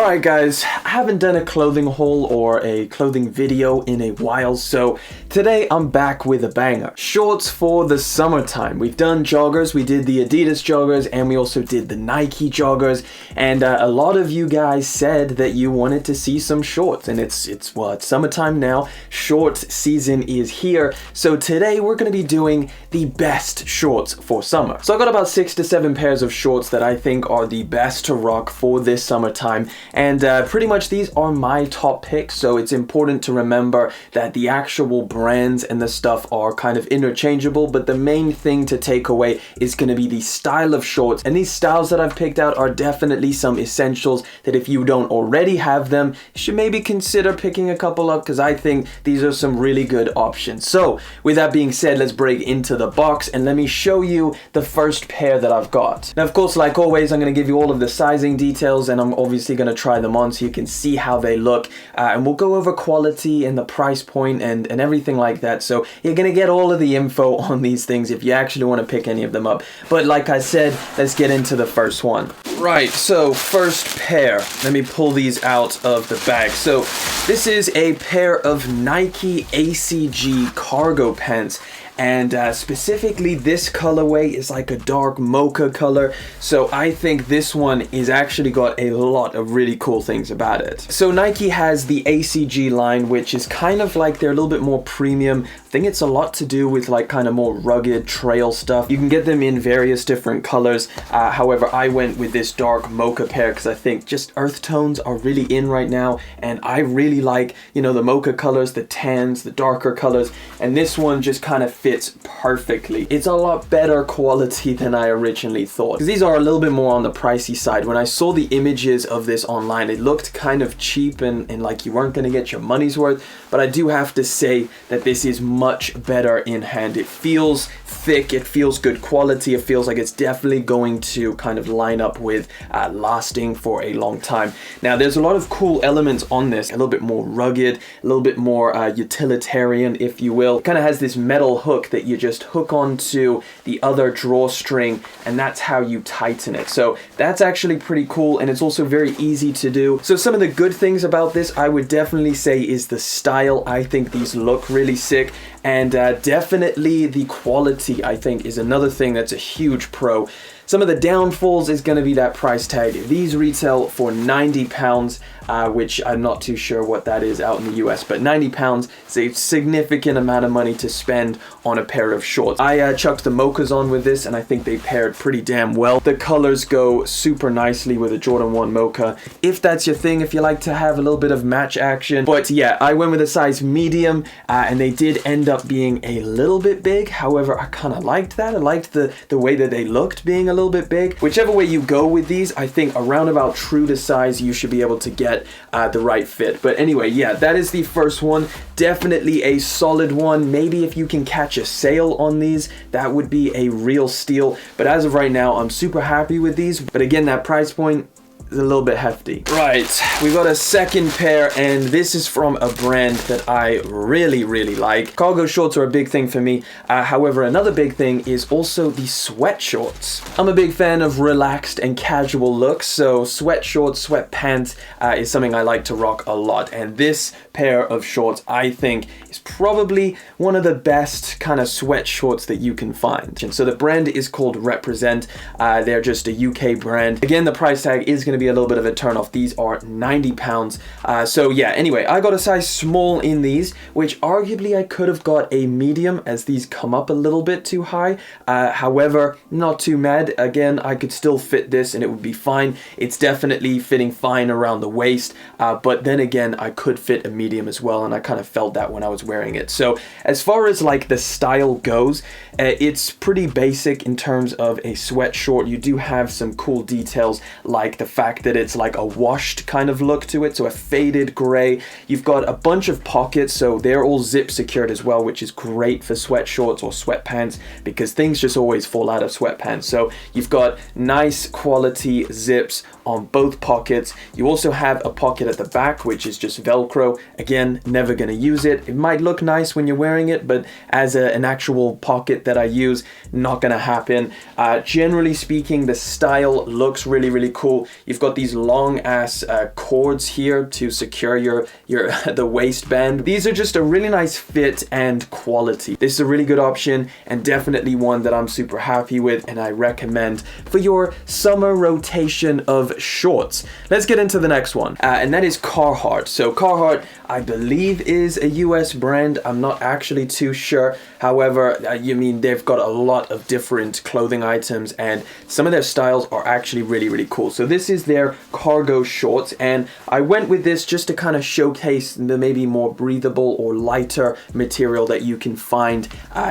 Alright guys, I haven't done a clothing haul or a clothing video in a while, so today I'm back with a banger. Shorts for the summertime. We've done joggers, we did the Adidas joggers, and we also did the Nike joggers, and a lot of you guys said that you wanted to see some shorts, and it's summertime now, short season is here, so today we're going to be doing the best shorts for summer. So I got about 6 to 7 pairs of shorts that I think are the best to rock for this summertime. And pretty much these are my top picks, so it's important to remember that the actual brands and the stuff are kind of interchangeable, but the main thing to take away is going to be the style of shorts. And these styles that I've picked out are definitely some essentials that if you don't already have them, you should maybe consider picking a couple up, because I think these are some really good options. So with that being said, let's break into the box and let me show you the first pair that I've got. Now of course, like always, I'm going to give you all of the sizing details, and I'm obviously going to try them on so you can see how they look, and we'll go over quality and the price point and everything like that. So you're gonna get all of the info on these things if you actually want to pick any of them up. But like I said, let's get into the first one. Right, so first pair, let me pull these out of the bag. So this is a pair of Nike ACG Cargo pants. And specifically this colorway is like a dark mocha color, so I think this one is actually got a lot of really cool things about it. So Nike has the ACG line, which is kind of like they're a little bit more premium. I think it's a lot to do with like kind of more rugged trail stuff. You can get them in various different colors. However, I went with this dark mocha pair because I think just earth tones are really in right now, and I really like, you know, the mocha colors, the tans, the darker colors, and this one just kind of fits perfectly. It's a lot better quality than I originally thought, because these are a little bit more on the pricey side. When I saw the images of this online, it looked kind of cheap and like you weren't going to get your money's worth, but I do have to say that this is much better in hand. It feels thick, it feels good quality, it feels like it's definitely going to kind of line up with lasting for a long time. Now there's a lot of cool elements on this, a little bit more rugged, a little bit more utilitarian, if you will. It kind of has this metal hook that you just hook onto the other drawstring, and that's how you tighten it. So that's actually pretty cool, and it's also very easy to do. So some of the good things about this, I would definitely say, is the style. I think these look really sick, and definitely the quality, I think, is another thing that's a huge pro. Some of the downfalls is going to be that price tag. These retail for £90, which I'm not too sure what that is out in the US, but £90 is a significant amount of money to spend on a pair of shorts. I chucked the mochas on with this, and I think they paired pretty damn well. The colors go super nicely with a Jordan 1 mocha, if that's your thing, if you like to have a little bit of match action. But yeah, I went with a size medium, and they did end up being a little bit big. However, I kind of liked that. I liked the way that they looked being a little bit big. Whichever way you go with these, I think around about true to size, you should be able to get the right fit. But anyway, yeah, that is the first one. Definitely a solid one. Maybe if you can catch a sale on these, that would be a real steal. But as of right now, I'm super happy with these. But again, that price point is a little bit hefty. Right, we got a second pair, and this is from a brand that I really like. Cargo shorts are a big thing for me. However, another big thing is also the sweat shorts. I'm a big fan of relaxed and casual looks, so sweat shorts, sweat pants is something I like to rock a lot. And this pair of shorts, I think, is probably one of the best kind of sweat shorts that you can find. And so the brand is called Represent. They're just a UK brand. Again, the price tag is going to be a little bit of a turn off. These are £90. So yeah, anyway, I got a size small in these, which arguably I could have got a medium, as these come up a little bit too high. However, not too mad. Again, I could still fit this and it would be fine. It's definitely fitting fine around the waist, but then again, I could fit a medium as well, and I kind of felt that when I was wearing it. So as far as like the style goes, it's pretty basic in terms of a sweat short. You do have some cool details, like the fact that it's like a washed kind of look to it, so a faded gray. You've got a bunch of pockets, so they're all zip secured as well, which is great for sweat shorts or sweatpants, because things just always fall out of sweatpants. So you've got nice quality zips on both pockets. You also have a pocket at the back, which is just Velcro. Again, never gonna use it. It might look nice when you're wearing it, but as an actual pocket that I use, not gonna happen. Generally speaking, the style looks really cool. You've got these long ass cords here to secure your the waistband. These are just a really nice fit and quality. This is a really good option and definitely one that I'm super happy with and I recommend for your summer rotation of shorts. Let's get into the next one, and that is Carhartt. So Carhartt, I believe, is a US brand. I'm not actually too sure. However, they've got a lot of different clothing items and some of their styles are actually really cool. So this is their cargo shorts, and I went with this just to kind of showcase the maybe more breathable or lighter material that you can find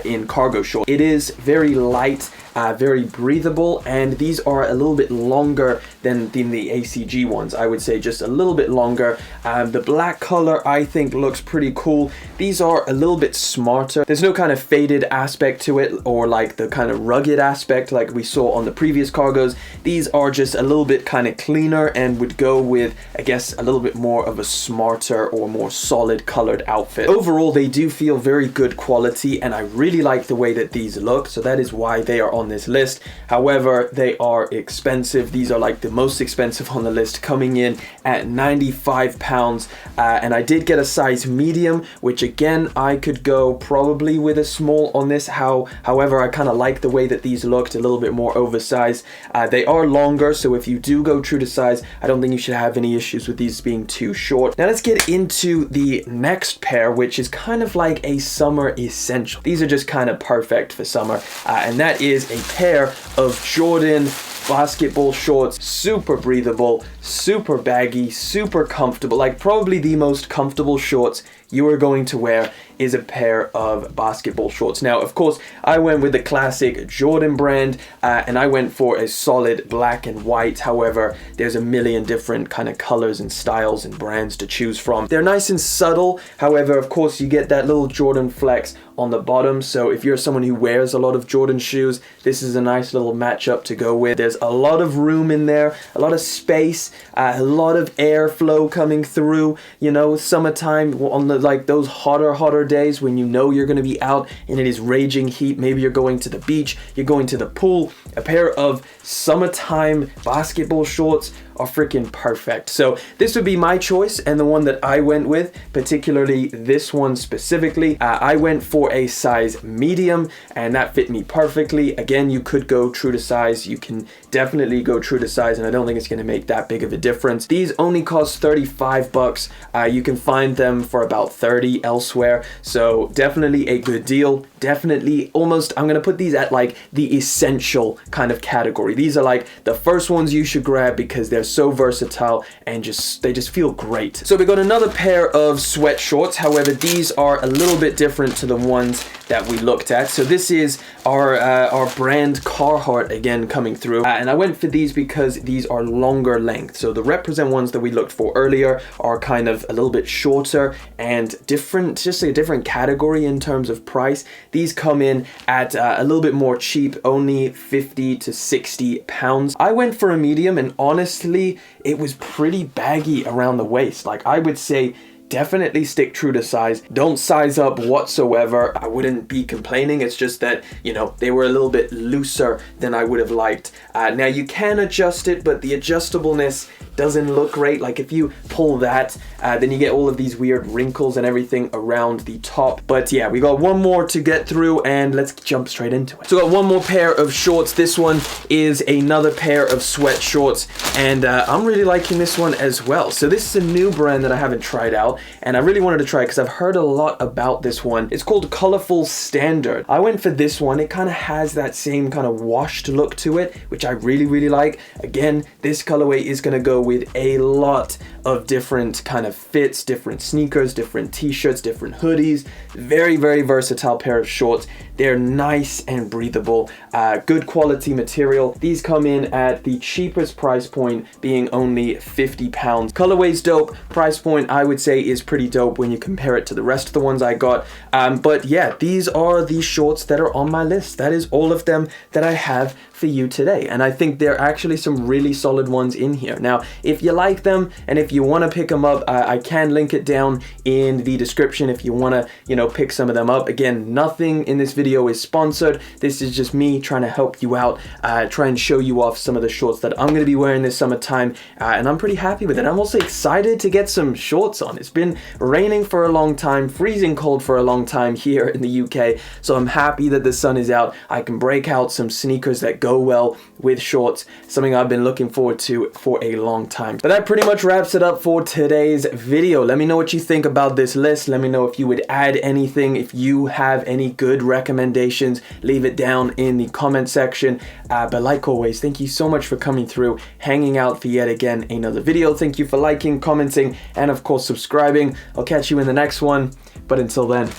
in cargo shorts. It is very light, very breathable, and these are a little bit longer than the ACG ones. I would say just a little bit longer. The black color I think looks pretty cool. These are a little bit smarter. There's no kind of faded aspect to it or like the kind of rugged aspect like we saw on the previous cargos. These are just a little bit kind of cleaner and would go with, I guess, a little bit more of a smarter or more solid colored outfit. Overall, they do feel very good quality and I really like the way that these look, so that is why they are on this list. However, they are expensive. These are like the most expensive on the list, coming in at £95, and I did get a size medium, which again I could go probably with a small on this. However, I kind of like the way that these looked, a little bit more oversized. They are longer, so if you do go true to size, I don't think you should have any issues with these being too short. Now let's get into the next pair, which is kind of like a summer essential. These are just kind of perfect for summer, and that is a pair of Jordan basketball shorts. Super breathable, super baggy, super comfortable. Like probably the most comfortable shorts you are going to wear is a pair of basketball shorts. Now, of course, I went with the classic Jordan brand, and I went for a solid black and white. However, there's a million different kind of colors and styles and brands to choose from. They're nice and subtle. However, of course, you get that little Jordan flex on the bottom. So if you're someone who wears a lot of Jordan shoes, this is a nice little matchup to go with. There's a lot of room in there, a lot of space, a lot of airflow coming through. You know, summertime on the like those hotter days when you know you're going to be out and it is raging heat. Maybe you're going to the beach, you're going to the pool. A pair of summertime basketball shorts are freaking perfect. So this would be my choice and the one that I went with, particularly this one specifically. I went for a size medium and that fit me perfectly. Again, you could go true to size. You can definitely go true to size and I don't think it's going to make that big of a difference. These only cost $35. You can find them for about $30 elsewhere. So definitely a good deal. Definitely almost, I'm going to put these at like the essential kind of category. These are like the first ones you should grab because they're so versatile and they just feel great. So we got another pair of sweat shorts. However, these are a little bit different to the ones that we looked at. So this is our brand Carhart again coming through, and I went for these because these are longer length. So the represent ones that we looked for earlier are kind of a little bit shorter and different, just a different category in terms of price. These come in at a little bit more cheap, only 50 to 60 pounds. I went for a medium and honestly, it was pretty baggy around the waist. Like I would say, definitely stick true to size. Don't size up whatsoever. I wouldn't be complaining. It's just that, you know, they were a little bit looser than I would have liked. Now you can adjust it, but the adjustableness doesn't look great. Like if you pull that, then you get all of these weird wrinkles and everything around the top. But yeah, we got one more to get through and let's jump straight into it. So we got one more pair of shorts. This one is another pair of sweat shorts and I'm really liking this one as well. So this is a new brand that I haven't tried out and I really wanted to try because I've heard a lot about this one. It's called Colorful Standard. I went for this one. It kind of has that same kind of washed look to it, which I really like. Again, this colorway is going to go with a lot of different kind of fits, different sneakers, different t-shirts, different hoodies. Very versatile pair of shorts. They're nice and breathable, good quality material. These come in at the cheapest price point being only £50. Colorway's dope. Price point I would say is pretty dope when you compare it to the rest of the ones I got. But yeah, these are the shorts that are on my list. That is all of them that I have for you today. And I think there are actually some really solid ones in here. Now, if you like them and if you want to pick them up, I can link it down in the description if you want to, you know, pick some of them up. Again, nothing in this video is sponsored. This is just me trying to help you out, try and show you off some of the shorts that I'm going to be wearing this summertime, and I'm pretty happy with it. I'm also excited to get some shorts on. It's been raining for a long time, freezing cold for a long time here in the UK, so I'm happy that the sun is out. I can break out some sneakers that go well with shorts, something I've been looking forward to for a long time. But that pretty much wraps it up for today's video. Let me know what you think about this list. Let me know if you would add anything. If you have any good recommendations, leave it down in the comment section. But like always, thank you so much for coming through, hanging out for yet again another video. Thank you for liking, commenting, and of course subscribing. I'll catch you in the next one. But until then,